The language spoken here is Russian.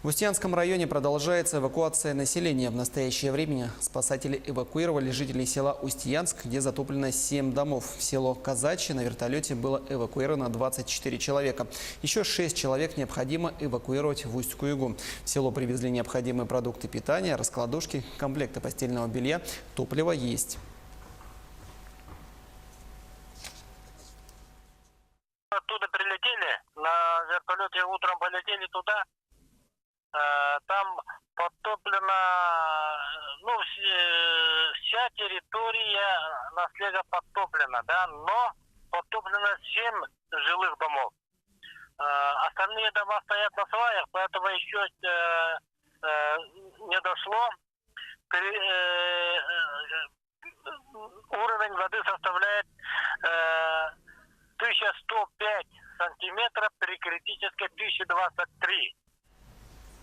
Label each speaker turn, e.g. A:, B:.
A: В Устьянском районе продолжается эвакуация населения. В настоящее время спасатели эвакуировали жителей села Устьянск, где затоплено 7 домов. В село Казачье на вертолете было эвакуировано 24 человека. Еще 6 человек необходимо эвакуировать в Усть-Куйгу. В село привезли необходимые продукты питания, раскладушки, комплекты постельного белья. Топливо есть.
B: Оттуда прилетели, на вертолете утром полетели туда. Там подтоплена, вся территория на снега подтоплена, да, но подтоплено 7 жилых домов. Остальные дома стоят на сваях, поэтому еще не дошло. Уровень воды составляет 1105 сантиметров при критической 1023.